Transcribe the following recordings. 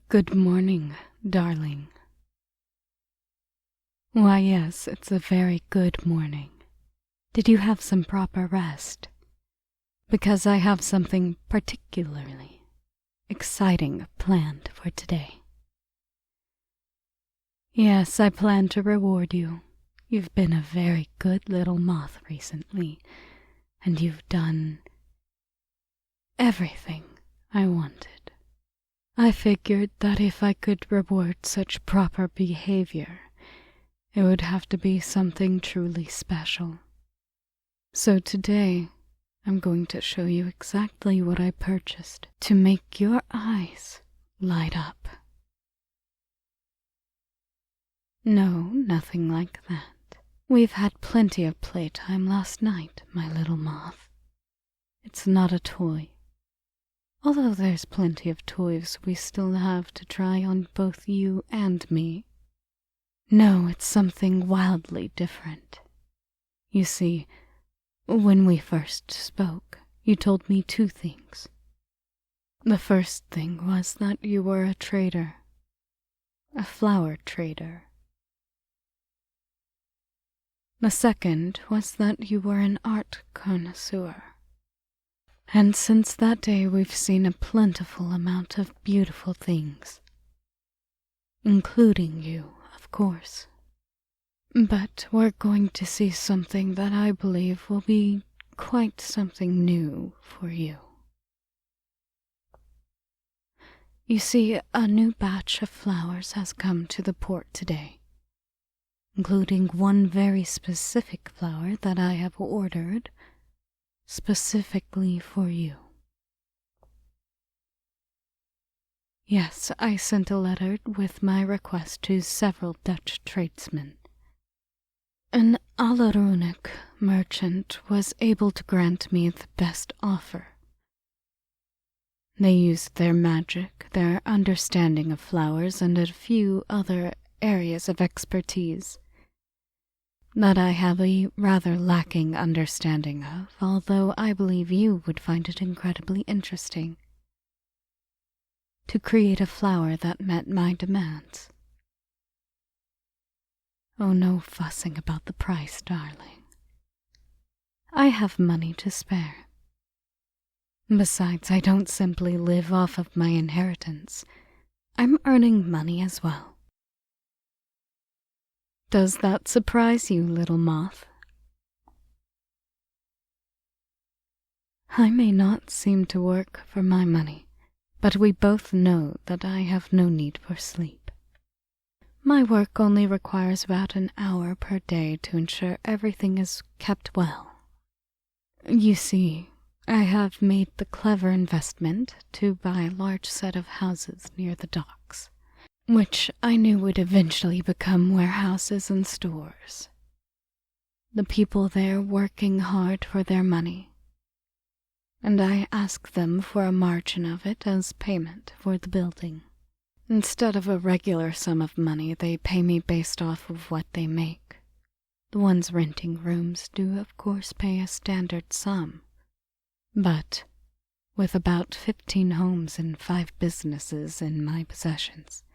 Good morning, darling. Why, yes, it's a very good morning. Did you have some proper rest? Because I have something particularly exciting planned for today. Yes, I plan to reward you. You've been a very good little moth recently, and you've done everything I wanted. I figured that if I could reward such proper behavior, it would have to be something truly special. So today, I'm going to show you exactly what I purchased to make your eyes light up. No, nothing like that. We've had plenty of playtime last night, my little moth. It's not a toy. Although there's plenty of toys we still have to try on both you and me. No, it's something wildly different. You see, when we first spoke, you told me two things. The first thing was that you were a trader, a flower trader. The second was that you were an art connoisseur. And since that day we've seen a plentiful amount of beautiful things. Including you, of course. But we're going to see something that I believe will be quite something new for you. You see, a new batch of flowers has come to the port today, including one very specific flower that I have ordered specifically for you. Yes, I sent a letter with my request to several Dutch tradesmen. An Alleronic merchant was able to grant me the best offer. They used their magic, their understanding of flowers, and a few other areas of expertise that I have a rather lacking understanding of, although I believe you would find it incredibly interesting, to create a flower that met my demands. Oh, no fussing about the price, darling. I have money to spare. Besides, I don't simply live off of my inheritance. I'm earning money as well. Does that surprise you, little moth? I may not seem to work for my money, but we both know that I have no need for sleep. My work only requires about an hour per day to ensure everything is kept well. You see, I have made the clever investment to buy a large set of houses near the docks, which I knew would eventually become warehouses and stores. The people there working hard for their money, and I ask them for a margin of it as payment for the building. Instead of a regular sum of money, they pay me based off of what they make. The ones renting rooms do, of course, pay a standard sum, but with about 15 homes and 5 businesses in my possessions,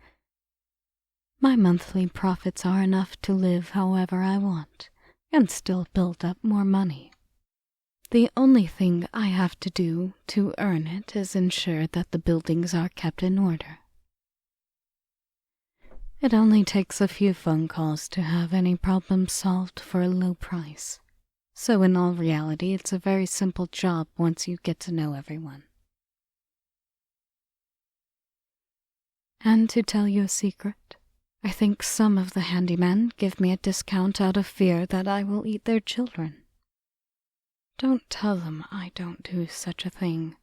my monthly profits are enough to live however I want and still build up more money. The only thing I have to do to earn it is ensure that the buildings are kept in order. It only takes a few phone calls to have any problem solved for a low price. So in all reality, it's a very simple job once you get to know everyone. And to tell you a secret, I think some of the handymen give me a discount out of fear that I will eat their children. Don't tell them I don't do such a thing.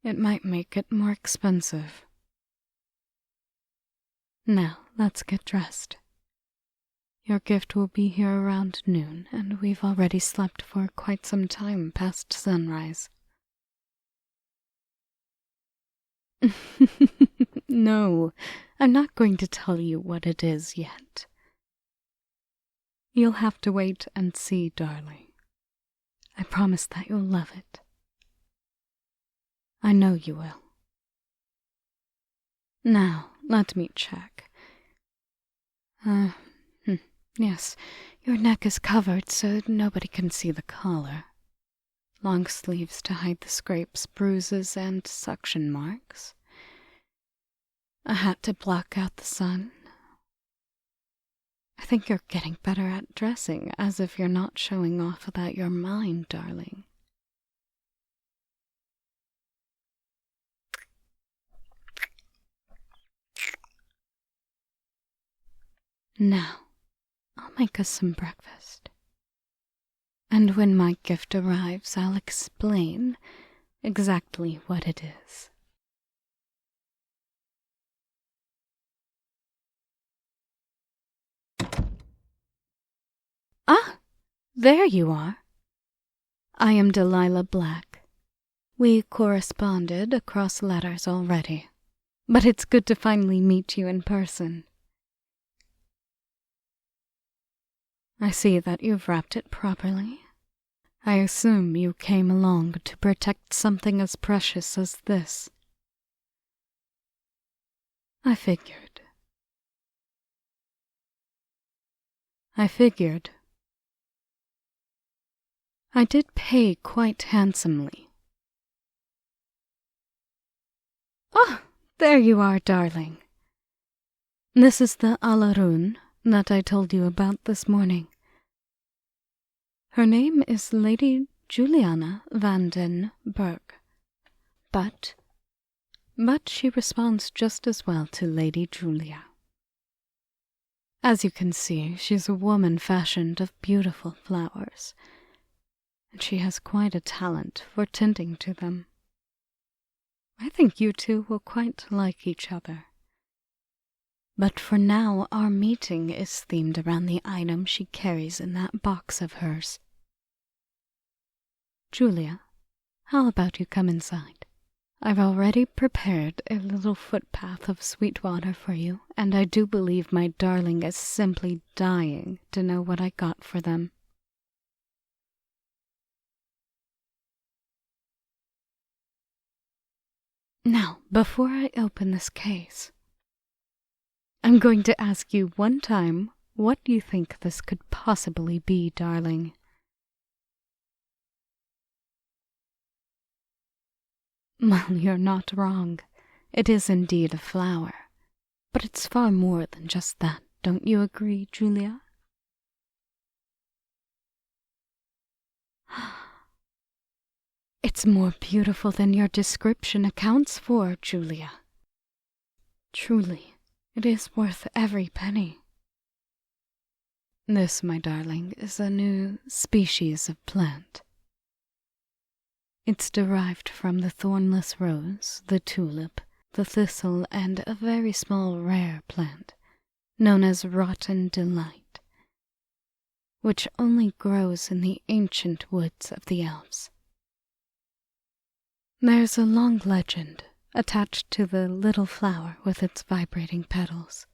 It might make it more expensive. Now, let's get dressed. Your gift will be here around noon, and we've already slept for quite some time past sunrise. No, I'm not going to tell you what it is yet. You'll have to wait and see, darling. I promise that you'll love it. I know you will. Now, let me check. Yes, your neck is covered so nobody can see the collar. Long sleeves to hide the scrapes, bruises, and suction marks. A hat to block out the sun. I think you're getting better at dressing, as if you're not showing off about your mind, darling. Now, I'll make us some breakfast. And when my gift arrives, I'll explain exactly what it is. Ah, there you are. I am Delilah Black. We corresponded across letters already, but it's good to finally meet you in person. I see that you've wrapped it properly. I assume you came along to protect something as precious as this. I figured. I did pay quite handsomely. Oh, there you are, darling. This is the Alarun that I told you about this morning. Her name is Lady Juliana van den Berg, but she responds just as well to Lady Julia. As you can see, she's a woman fashioned of beautiful flowers, and she has quite a talent for tending to them. I think you two will quite like each other. But for now, our meeting is themed around the item she carries in that box of hers. Julia, how about you come inside? I've already prepared a little footpath of sweet water for you, and I do believe my darling is simply dying to know what I got for them. Now, before I open this case, I'm going to ask you one time what you think this could possibly be, darling. Well, you're not wrong. It is indeed a flower. But it's far more than just that, don't you agree, Julia? It's more beautiful than your description accounts for, Julia. Truly, it is worth every penny. This, my darling, is a new species of plant. It's derived from the thornless rose, the tulip, the thistle, and a very small rare plant, known as rotten delight, which only grows in the ancient woods of the elves. There's a long legend attached to the little flower with its vibrating petals.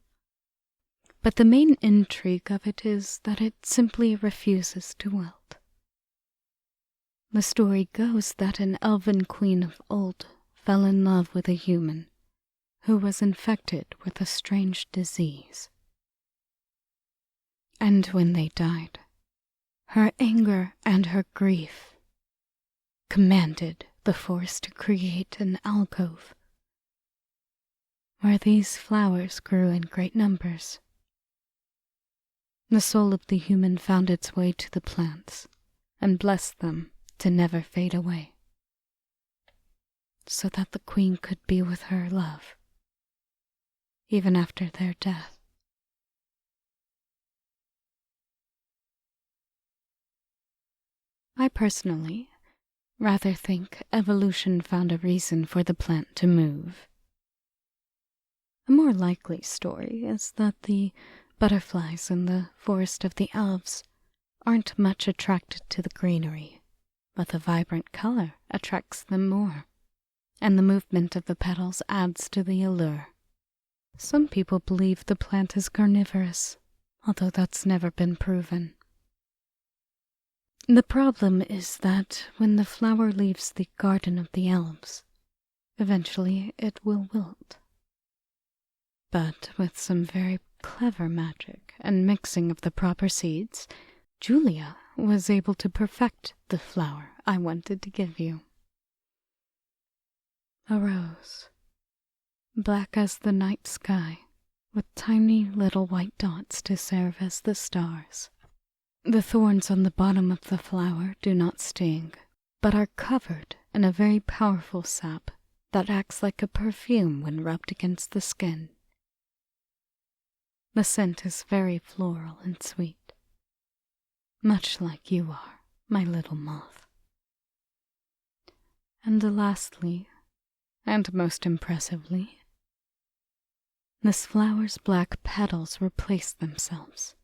But the main intrigue of it is that it simply refuses to wilt. The story goes that an elven queen of old fell in love with a human who was infected with a strange disease. And when they died, her anger and her grief commanded the forest to create an alcove where these flowers grew in great numbers. The soul of the human found its way to the plants and blessed them to never fade away, so that the queen could be with her love, even after their death. I personally rather think evolution found a reason for the plant to move. A more likely story is that the butterflies in the forest of the elves aren't much attracted to the greenery, but the vibrant color attracts them more, and the movement of the petals adds to the allure. Some people believe the plant is carnivorous, although that's never been proven. The problem is that when the flower leaves the garden of the elves, eventually it will wilt. But with some very clever magic and mixing of the proper seeds, Julia was able to perfect the flower I wanted to give you. A rose, black as the night sky, with tiny little white dots to serve as the stars. The thorns on the bottom of the flower do not sting, but are covered in a very powerful sap that acts like a perfume when rubbed against the skin. The scent is very floral and sweet, much like you are, my little moth. And lastly, and most impressively, this flower's black petals replace themselves.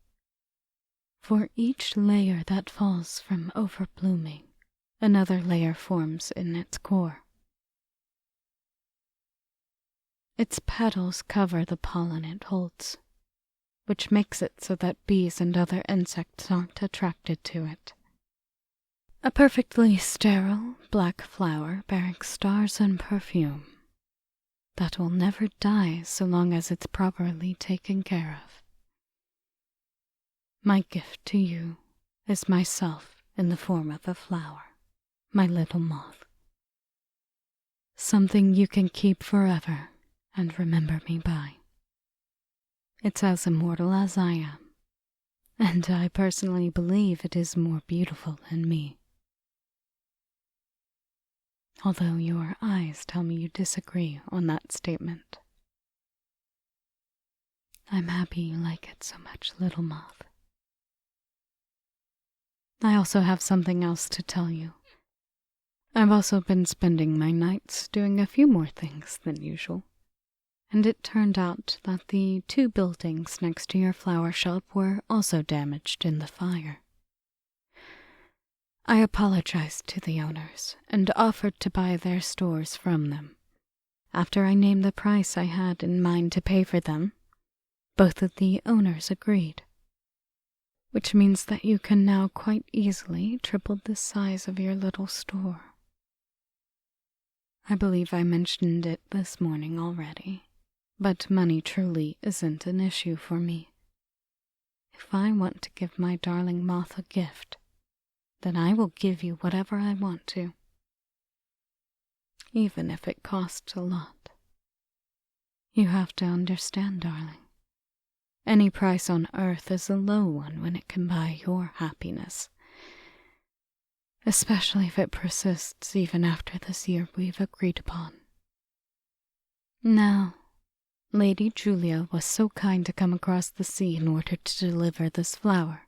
For each layer that falls from overblooming, another layer forms in its core. Its petals cover the pollen it holds, which makes it so that bees and other insects aren't attracted to it. A perfectly sterile black flower bearing stars and perfume that will never die so long as it's properly taken care of. My gift to you is myself in the form of a flower, my little moth. Something you can keep forever and remember me by. It's as immortal as I am, and I personally believe it is more beautiful than me. Although your eyes tell me you disagree on that statement. I'm happy you like it so much, little moth. I also have something else to tell you. I've also been spending my nights doing a few more things than usual, and it turned out that the 2 buildings next to your flower shop were also damaged in the fire. I apologized to the owners and offered to buy their stores from them. After I named the price I had in mind to pay for them, both of the owners agreed, which means that you can now quite easily triple the size of your little store. I believe I mentioned it this morning already, but money truly isn't an issue for me. If I want to give my darling moth a gift, then I will give you whatever I want to, even if it costs a lot. You have to understand, darling. Any price on earth is a low one when it can buy your happiness, especially if it persists even after this year we've agreed upon. Now, Lady Julia was so kind to come across the sea in order to deliver this flower.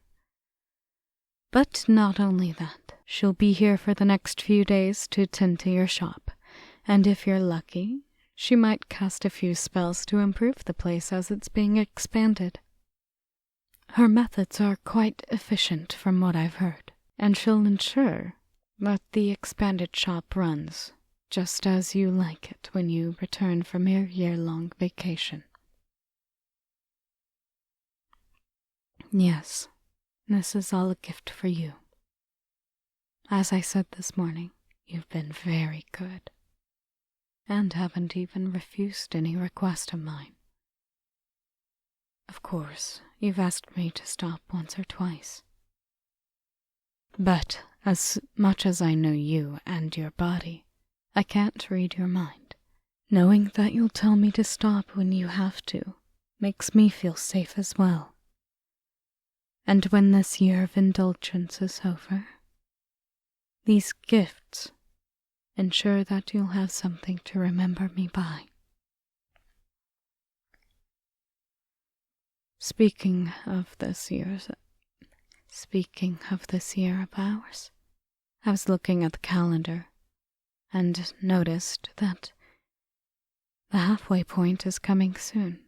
But not only that, she'll be here for the next few days to tend to your shop, and if you're lucky, she might cast a few spells to improve the place as it's being expanded. Her methods are quite efficient from what I've heard, and she'll ensure that the expanded shop runs just as you like it when you return from your year-long vacation. Yes, this is all a gift for you. As I said this morning, you've been very good, and haven't even refused any request of mine. Of course, you've asked me to stop once or twice. But as much as I know you and your body, I can't read your mind. Knowing that you'll tell me to stop when you have to makes me feel safe as well. And when this year of indulgence is over, these gifts ensure that you'll have something to remember me by. Speaking of this year of ours, I was looking at the calendar and noticed that the halfway point is coming soon.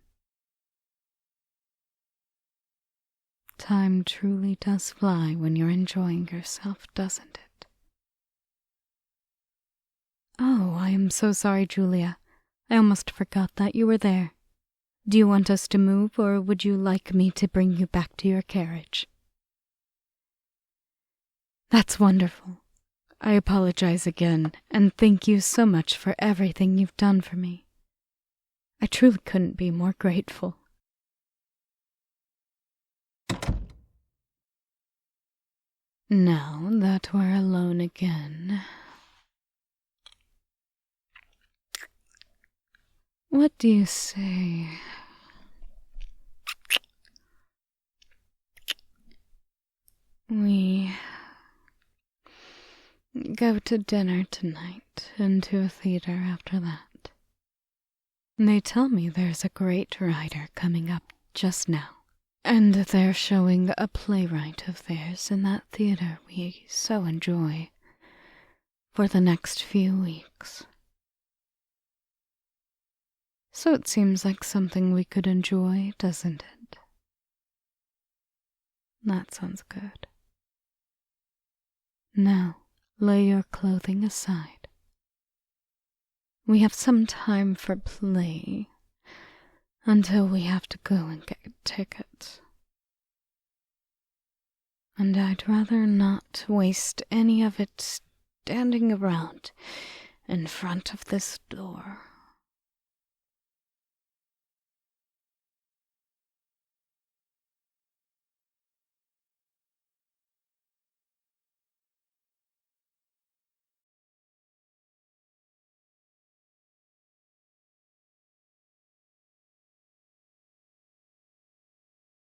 Time truly does fly when you're enjoying yourself, doesn't it? Oh, I am so sorry, Julia. I almost forgot that you were there. Do you want us to move, or would you like me to bring you back to your carriage? That's wonderful. I apologize again, and thank you so much for everything you've done for me. I truly couldn't be more grateful. Now that we're alone again, what do you say? We go to dinner tonight and to a theater after that. They tell me there's a great writer coming up just now. And they're showing a playwright of theirs in that theater we so enjoy for the next few weeks. So it seems like something we could enjoy, doesn't it? That sounds good. Now, lay your clothing aside. We have some time for play until we have to go and get tickets. And I'd rather not waste any of it standing around in front of this door.